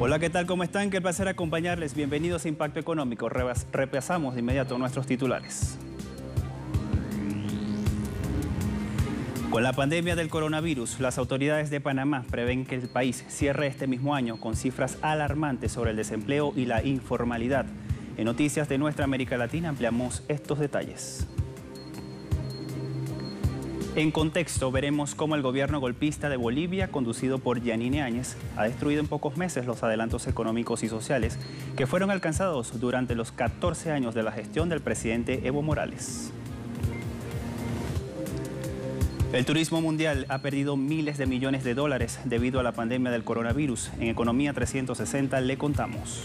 Hola, ¿qué tal? ¿Cómo están? Qué placer acompañarles. Bienvenidos a Impacto Económico. Repasamos de inmediato nuestros titulares. Con la pandemia del coronavirus, las autoridades de Panamá prevén que el país cierre este mismo año con cifras alarmantes sobre el desempleo y la informalidad. En Noticias de nuestra América Latina ampliamos estos detalles. En contexto, veremos cómo el gobierno golpista de Bolivia, conducido por Yanine Áñez, ha destruido en pocos meses los adelantos económicos y sociales que fueron alcanzados durante los 14 años de la gestión del presidente Evo Morales. El turismo mundial ha perdido miles de millones de dólares debido a la pandemia del coronavirus. En Economía 360 le contamos.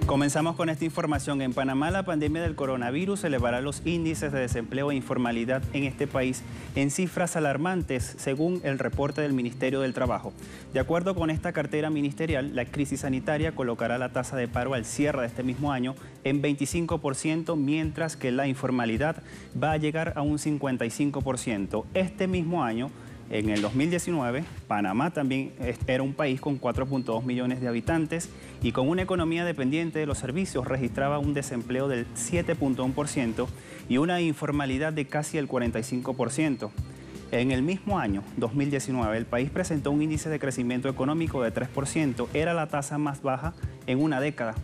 Comenzamos con esta información. En Panamá, la pandemia del coronavirus elevará los índices de desempleo e informalidad en este país en cifras alarmantes, según el reporte del Ministerio del Trabajo. De acuerdo con esta cartera ministerial, la crisis sanitaria colocará la tasa de paro al cierre de este mismo año en 25%, mientras que la informalidad va a llegar a un 55%. Este mismo año, en el 2019, Panamá también era un país con 4.2 millones de habitantes y con una economía dependiente de los servicios registraba un desempleo del 7.1% y una informalidad de casi el 45%. En el mismo año, 2019, el país presentó un índice de crecimiento económico de 3%, era la tasa más baja en una década.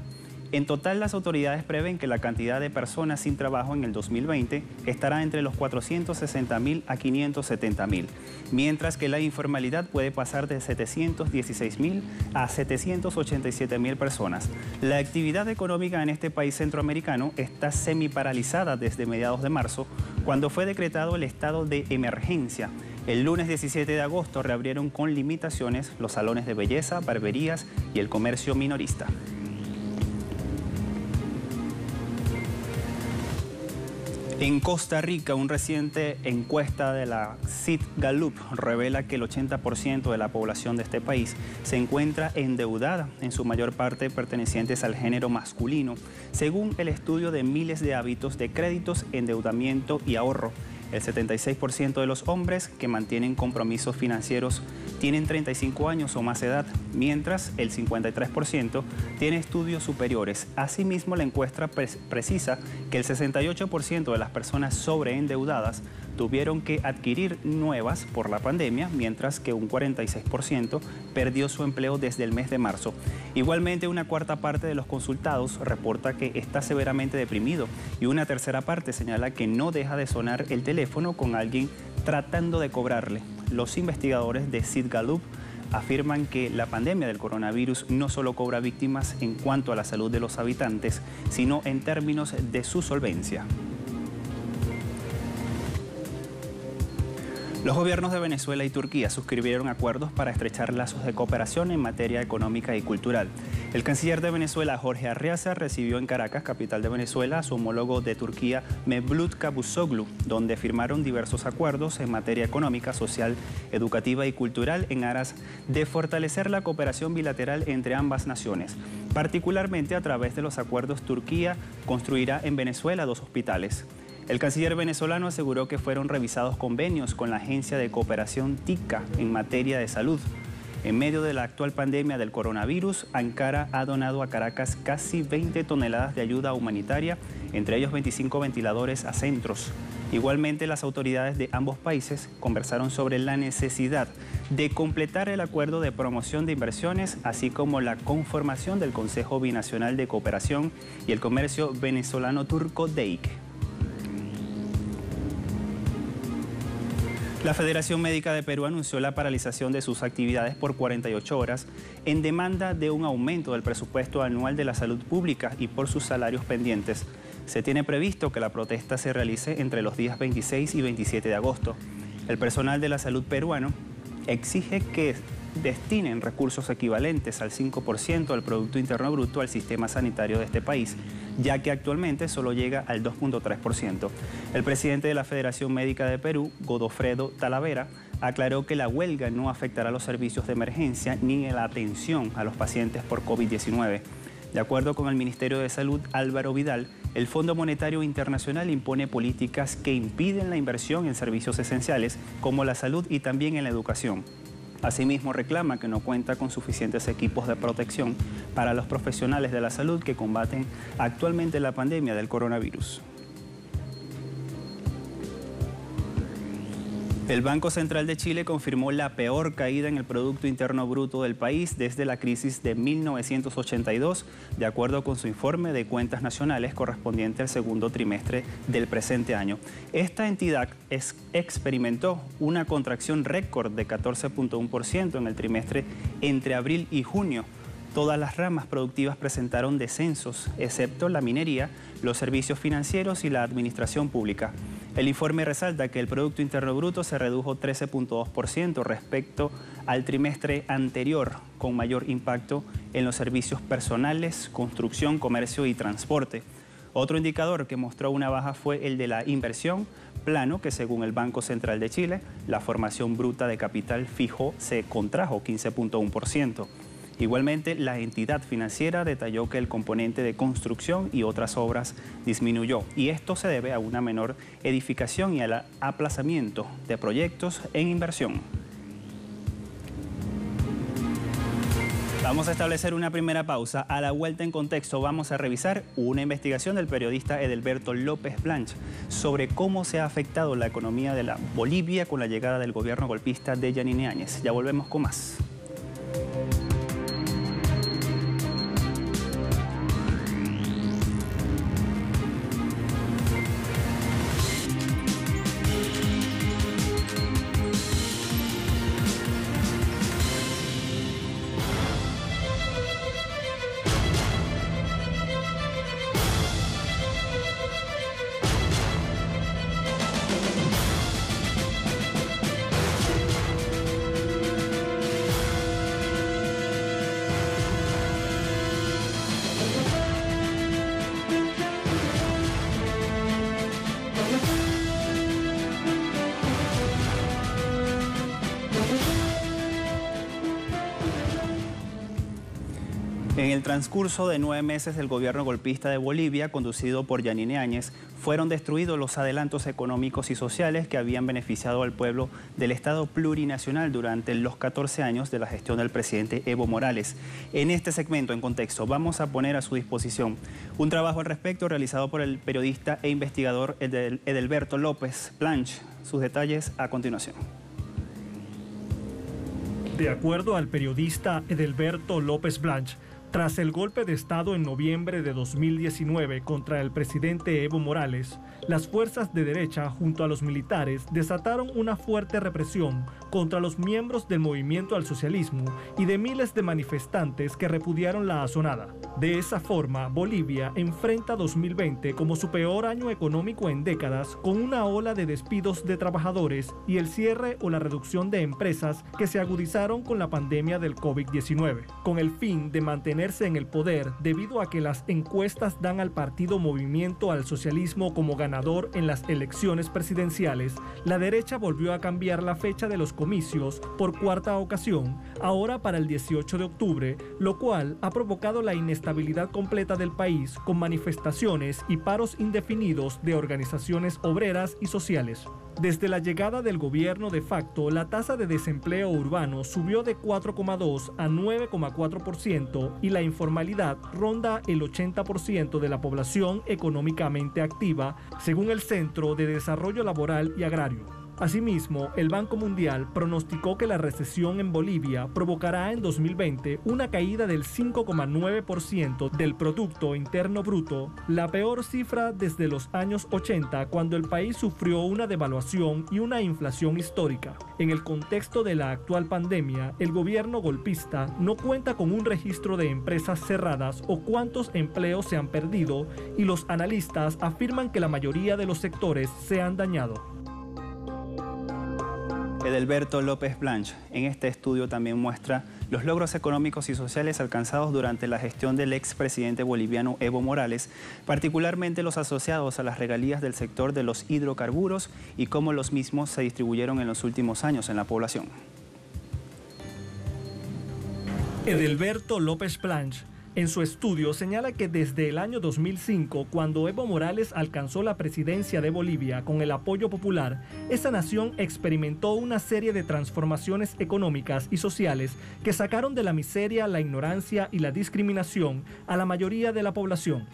En total, las autoridades prevén que la cantidad de personas sin trabajo en el 2020 estará entre los 460.000 a 570.000, mientras que la informalidad puede pasar de 716.000 a 787.000 personas. La actividad económica en este país centroamericano está semiparalizada desde mediados de marzo, cuando fue decretado el estado de emergencia. El lunes 17 de agosto reabrieron con limitaciones los salones de belleza, barberías y el comercio minorista. En Costa Rica, una reciente encuesta de la Sid Gallup revela que el 80% de la población de este país se encuentra endeudada, en su mayor parte pertenecientes al género masculino, según el estudio de miles de hábitos de créditos, endeudamiento y ahorro. El 76% de los hombres que mantienen compromisos financieros tienen 35 años o más edad, mientras el 53% tiene estudios superiores. Asimismo, la encuesta precisa que el 68% de las personas sobreendeudadas tuvieron que adquirir nuevas por la pandemia, mientras que un 46% perdió su empleo desde el mes de marzo. Igualmente, una cuarta parte de los consultados reporta que está severamente deprimido y una tercera parte señala que no deja de sonar el teléfono con alguien tratando de cobrarle. Los investigadores de Sid Gallup afirman que la pandemia del coronavirus no solo cobra víctimas en cuanto a la salud de los habitantes, sino en términos de su solvencia. Los gobiernos de Venezuela y Turquía suscribieron acuerdos para estrechar lazos de cooperación en materia económica y cultural. El canciller de Venezuela, Jorge Arriaza, recibió en Caracas, capital de Venezuela, a su homólogo de Turquía, Mevlut Cavusoglu, donde firmaron diversos acuerdos en materia económica, social, educativa y cultural en aras de fortalecer la cooperación bilateral entre ambas naciones. Particularmente a través de los acuerdos, Turquía construirá en Venezuela 2 hospitales. El canciller venezolano aseguró que fueron revisados convenios con la Agencia de Cooperación TICA en materia de salud. En medio de la actual pandemia del coronavirus, Ankara ha donado a Caracas casi 20 toneladas de ayuda humanitaria, entre ellos 25 ventiladores a centros. Igualmente, las autoridades de ambos países conversaron sobre la necesidad de completar el acuerdo de promoción de inversiones, así como la conformación del Consejo Binacional de Cooperación y el Comercio Venezolano-Turco DEIC. La Federación Médica de Perú anunció la paralización de sus actividades por 48 horas en demanda de un aumento del presupuesto anual de la salud pública y por sus salarios pendientes. Se tiene previsto que la protesta se realice entre los días 26 y 27 de agosto. El personal de la salud peruano exige que destinen recursos equivalentes al 5% del Producto Interno Bruto al sistema sanitario de este país, ya que actualmente solo llega al 2.3%. El presidente de la Federación Médica de Perú, Godofredo Talavera, aclaró que la huelga no afectará los servicios de emergencia ni la atención a los pacientes por COVID-19. De acuerdo con el Ministerio de Salud, Álvaro Vidal, el Fondo Monetario Internacional impone políticas que impiden la inversión en servicios esenciales como la salud y también en la educación. Asimismo, reclama que no cuenta con suficientes equipos de protección para los profesionales de la salud que combaten actualmente la pandemia del coronavirus. El Banco Central de Chile confirmó la peor caída en el Producto Interno Bruto del país desde la crisis de 1982, de acuerdo con su informe de cuentas nacionales correspondiente al segundo trimestre del presente año. Esta entidad experimentó una contracción récord de 14.1% en el trimestre entre abril y junio. Todas las ramas productivas presentaron descensos, excepto la minería, los servicios financieros y la administración pública. El informe resalta que el Producto Interno Bruto se redujo 13.2% respecto al trimestre anterior, con mayor impacto en los servicios personales, construcción, comercio y transporte. Otro indicador que mostró una baja fue el de la inversión, plano que según el Banco Central de Chile, la formación bruta de capital fijo se contrajo 15.1%. Igualmente, la entidad financiera detalló que el componente de construcción y otras obras disminuyó, y esto se debe a una menor edificación y al aplazamiento de proyectos en inversión. Vamos a establecer una primera pausa. A la vuelta en contexto vamos a revisar una investigación del periodista Edelberto López Blanch sobre cómo se ha afectado la economía de la Bolivia con la llegada del gobierno golpista de Yanine Áñez. Ya volvemos con más. En el transcurso de 9 meses del gobierno golpista de Bolivia, conducido por Yanine Áñez, fueron destruidos los adelantos económicos y sociales que habían beneficiado al pueblo del Estado plurinacional durante los 14 años de la gestión del presidente Evo Morales. En este segmento, en contexto, vamos a poner a su disposición un trabajo al respecto realizado por el periodista e investigador Edelberto López Blanch. Sus detalles a continuación. De acuerdo al periodista Edelberto López Blanch, tras el golpe de Estado en noviembre de 2019 contra el presidente Evo Morales, las fuerzas de derecha junto a los militares desataron una fuerte represión contra los miembros del movimiento al socialismo y de miles de manifestantes que repudiaron la asonada. De esa forma, Bolivia enfrenta 2020 como su peor año económico en décadas, con una ola de despidos de trabajadores y el cierre o la reducción de empresas que se agudizaron con la pandemia del COVID-19. Con el fin de mantenerse en el poder, debido a que las encuestas dan al partido Movimiento al Socialismo como ganador en las elecciones presidenciales, la derecha volvió a cambiar la fecha de los comicios por cuarta ocasión, ahora para el 18 de octubre, lo cual ha provocado la inestabilidad completa del país con manifestaciones y paros indefinidos de organizaciones obreras y sociales. Desde la llegada del gobierno de facto, la tasa de desempleo urbano subió de 4,2 a 9,4% y la informalidad ronda el 80% de la población económicamente activa, según el Centro de Desarrollo Laboral y Agrario. Asimismo, el Banco Mundial pronosticó que la recesión en Bolivia provocará en 2020 una caída del 5,9% del Producto Interno Bruto, la peor cifra desde los años 80, cuando el país sufrió una devaluación y una inflación histórica. En el contexto de la actual pandemia, el gobierno golpista no cuenta con un registro de empresas cerradas o cuántos empleos se han perdido, y los analistas afirman que la mayoría de los sectores se han dañado. Edelberto López Blanch en este estudio también muestra los logros económicos y sociales alcanzados durante la gestión del expresidente boliviano Evo Morales, particularmente los asociados a las regalías del sector de los hidrocarburos y cómo los mismos se distribuyeron en los últimos años en la población. Edelberto López Blanch en su estudio señala que desde el año 2005, cuando Evo Morales alcanzó la presidencia de Bolivia con el apoyo popular, esa nación experimentó una serie de transformaciones económicas y sociales que sacaron de la miseria, la ignorancia y la discriminación a la mayoría de la población.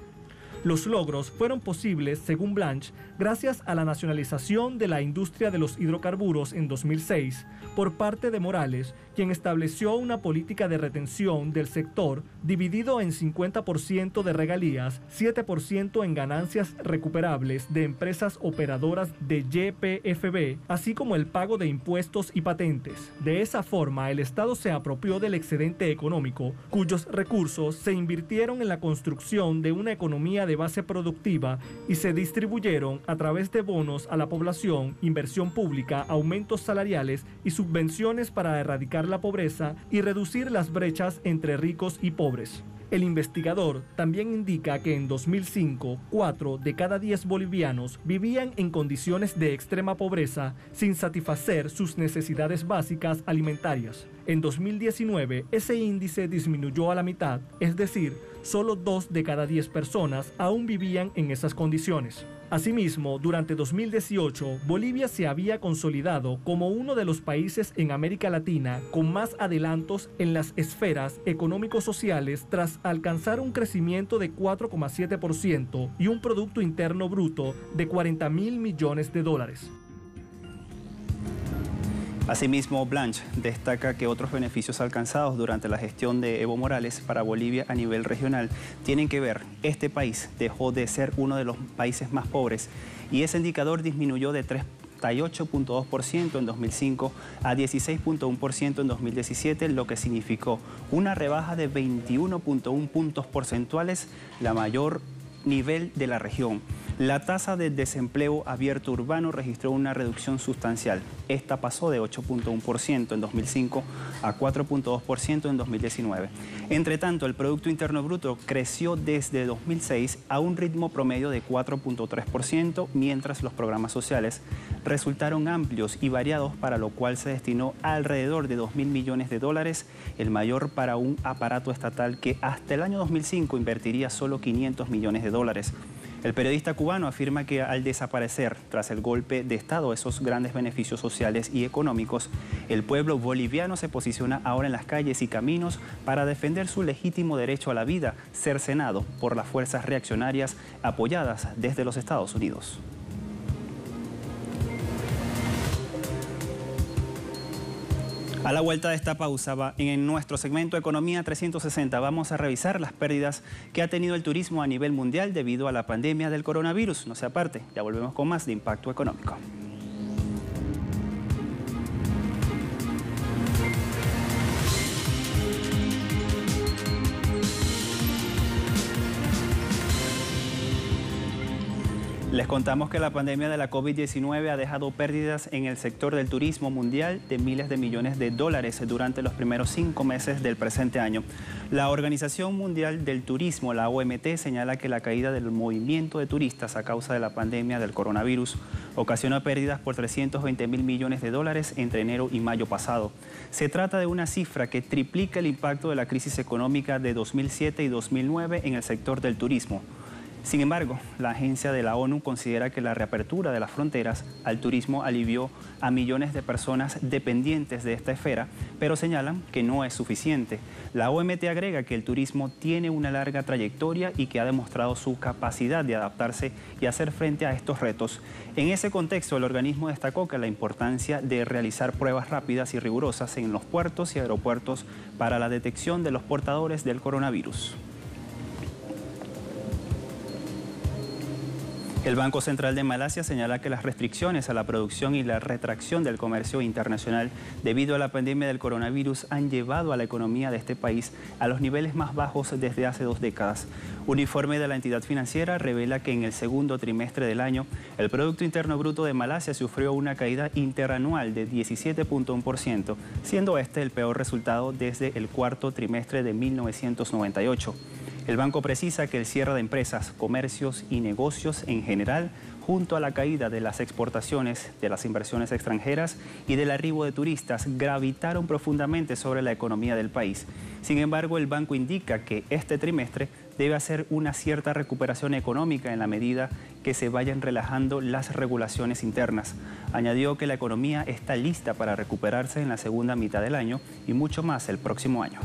Los logros fueron posibles, según Blanch, gracias a la nacionalización de la industria de los hidrocarburos en 2006 por parte de Morales, quien estableció una política de retención del sector dividido en 50% de regalías, 7% en ganancias recuperables de empresas operadoras de YPFB, así como el pago de impuestos y patentes. De esa forma, el Estado se apropió del excedente económico, cuyos recursos se invirtieron en la construcción de una economía de base productiva y se distribuyeron a través de bonos a la población, inversión pública, aumentos salariales y subvenciones para erradicar la pobreza y reducir las brechas entre ricos y pobres. El investigador también indica que en 2005, 4 de cada 10 bolivianos vivían en condiciones de extrema pobreza sin satisfacer sus necesidades básicas alimentarias. En 2019, ese índice disminuyó a la mitad, es decir, solo 2 de cada 10 personas aún vivían en esas condiciones. Asimismo, durante 2018, Bolivia se había consolidado como uno de los países en América Latina con más adelantos en las esferas económico-sociales tras alcanzar un crecimiento de 4,7% y un Producto Interno Bruto de $40.000 millones. Asimismo, Blanch destaca que otros beneficios alcanzados durante la gestión de Evo Morales para Bolivia a nivel regional tienen que ver. Este país dejó de ser uno de los países más pobres y ese indicador disminuyó de 38,2% en 2005 a 16,1% en 2017, lo que significó una rebaja de 21,1 puntos porcentuales, la mayor nivel de la región. La tasa de desempleo abierto urbano registró una reducción sustancial. Esta pasó de 8,1% en 2005 a 4,2% en 2019. Entre tanto, el Producto Interno Bruto creció desde 2006 a un ritmo promedio de 4,3%, mientras los programas sociales resultaron amplios y variados, para lo cual se destinó alrededor de $2.000 millones, el mayor para un aparato estatal que hasta el año 2005 invertiría solo $500 millones. El periodista cubano afirma que al desaparecer tras el golpe de Estado esos grandes beneficios sociales y económicos, el pueblo boliviano se posiciona ahora en las calles y caminos para defender su legítimo derecho a la vida, cercenado por las fuerzas reaccionarias apoyadas desde los Estados Unidos. A la vuelta de esta pausa, en nuestro segmento Economía 360 vamos a revisar las pérdidas que ha tenido el turismo a nivel mundial debido a la pandemia del coronavirus. No se aparte, ya volvemos con más de Impacto Económico. Les contamos que la pandemia de la COVID-19 ha dejado pérdidas en el sector del turismo mundial de miles de millones de dólares durante los primeros 5 meses del presente año. La Organización Mundial del Turismo, la OMT, señala que la caída del movimiento de turistas a causa de la pandemia del coronavirus ocasionó pérdidas por $320.000 millones entre enero y mayo pasado. Se trata de una cifra que triplica el impacto de la crisis económica de 2007 y 2009 en el sector del turismo. Sin embargo, la agencia de la ONU considera que la reapertura de las fronteras al turismo alivió a millones de personas dependientes de esta esfera, pero señalan que no es suficiente. La OMT agrega que el turismo tiene una larga trayectoria y que ha demostrado su capacidad de adaptarse y hacer frente a estos retos. En ese contexto, el organismo destacó que la importancia de realizar pruebas rápidas y rigurosas en los puertos y aeropuertos para la detección de los portadores del coronavirus. El Banco Central de Malasia señala que las restricciones a la producción y la retracción del comercio internacional debido a la pandemia del coronavirus han llevado a la economía de este país a los niveles más bajos desde hace 2 décadas. Un informe de la entidad financiera revela que en el segundo trimestre del año, el Producto Interno Bruto de Malasia sufrió una caída interanual de 17.1%, siendo este el peor resultado desde el cuarto trimestre de 1998. El banco precisa que el cierre de empresas, comercios y negocios en general, junto a la caída de las exportaciones, de las inversiones extranjeras y del arribo de turistas, gravitaron profundamente sobre la economía del país. Sin embargo, el banco indica que este trimestre debe hacer una cierta recuperación económica en la medida que se vayan relajando las regulaciones internas. Añadió que la economía está lista para recuperarse en la segunda mitad del año y mucho más el próximo año.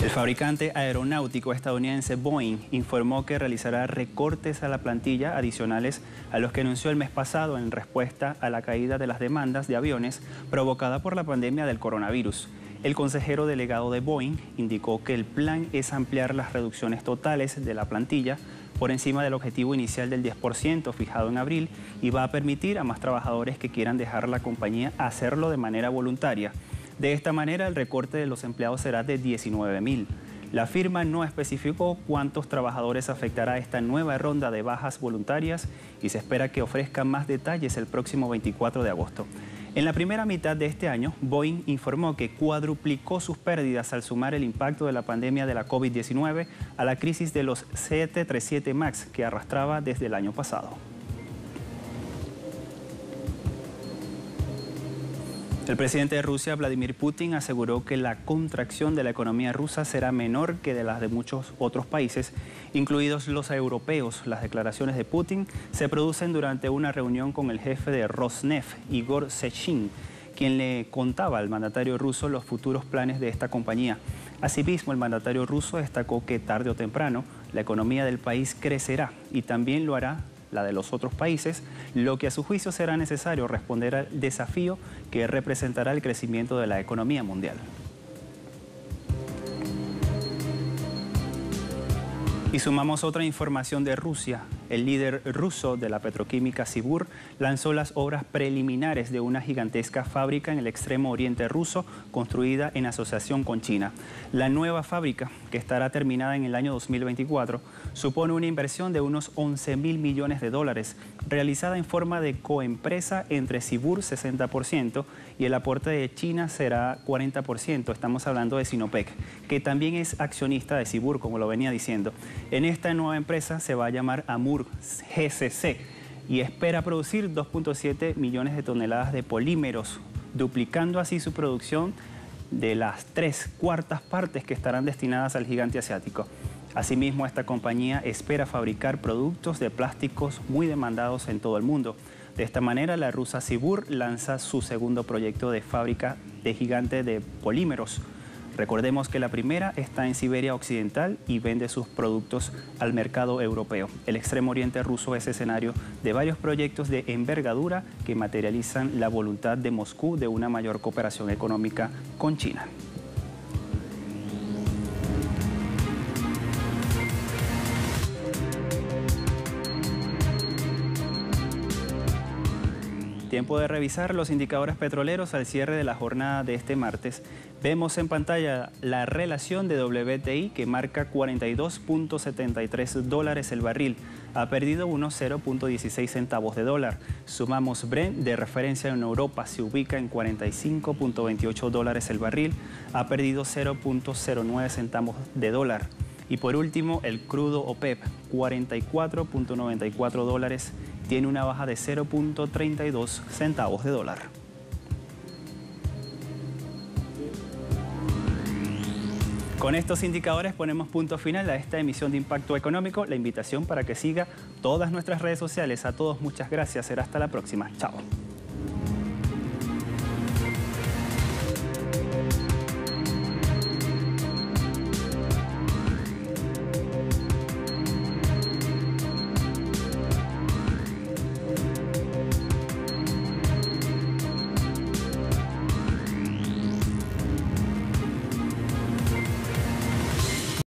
El fabricante aeronáutico estadounidense Boeing informó que realizará recortes a la plantilla adicionales a los que anunció el mes pasado en respuesta a la caída de las demandas de aviones provocada por la pandemia del coronavirus. El consejero delegado de Boeing indicó que el plan es ampliar las reducciones totales de la plantilla por encima del objetivo inicial del 10% fijado en abril y va a permitir a más trabajadores que quieran dejar la compañía hacerlo de manera voluntaria. De esta manera, el recorte de los empleados será de 19.000. La firma no especificó cuántos trabajadores afectará esta nueva ronda de bajas voluntarias y se espera que ofrezca más detalles el próximo 24 de agosto. En la primera mitad de este año, Boeing informó que cuadruplicó sus pérdidas al sumar el impacto de la pandemia de la COVID-19 a la crisis de los 737 MAX que arrastraba desde el año pasado. El presidente de Rusia, Vladimir Putin, aseguró que la contracción de la economía rusa será menor que de las de muchos otros países, incluidos los europeos. Las declaraciones de Putin se producen durante una reunión con el jefe de Rosneft, Igor Sechin, quien le contaba al mandatario ruso los futuros planes de esta compañía. Asimismo, el mandatario ruso destacó que tarde o temprano la economía del país crecerá y también lo hará la de los otros países, lo que a su juicio será necesario responder al desafío que representará el crecimiento de la economía mundial. Y sumamos otra información de Rusia. El líder ruso de la petroquímica Sibur lanzó las obras preliminares de una gigantesca fábrica en el extremo oriente ruso construida en asociación con China. La nueva fábrica, que estará terminada en el año 2024, supone una inversión de unos 11.000 millones de dólares, realizada en forma de coempresa entre Sibur 60% y el aporte de China será 40%. Estamos hablando de Sinopec, que también es accionista de Sibur, como lo venía diciendo. En esta nueva empresa se va a llamar Amur GCC y espera producir 2.7 millones de toneladas de polímeros, duplicando así su producción de las 3/4 partes que estarán destinadas al gigante asiático. Asimismo, esta compañía espera fabricar productos de plásticos muy demandados en todo el mundo. De esta manera, la rusa Sibur lanza su segundo proyecto de fábrica de gigante de polímeros. Recordemos que la primera está en Siberia Occidental y vende sus productos al mercado europeo. El extremo oriente ruso es escenario de varios proyectos de envergadura que materializan la voluntad de Moscú de una mayor cooperación económica con China. Tiempo de revisar los indicadores petroleros al cierre de la jornada de este martes. Vemos en pantalla la relación de WTI que marca $42.73 el barril. Ha perdido unos 0.16 centavos de dólar. Sumamos Brent de referencia en Europa, se ubica en $45.28 el barril. Ha perdido 0.09 centavos de dólar. Y por último, el crudo OPEP, $44.94, tiene una baja de 0.32 centavos de dólar. Con estos indicadores ponemos punto final a esta emisión de Impacto Económico. La invitación para que siga todas nuestras redes sociales. A todos muchas gracias. Será hasta la próxima. Chao.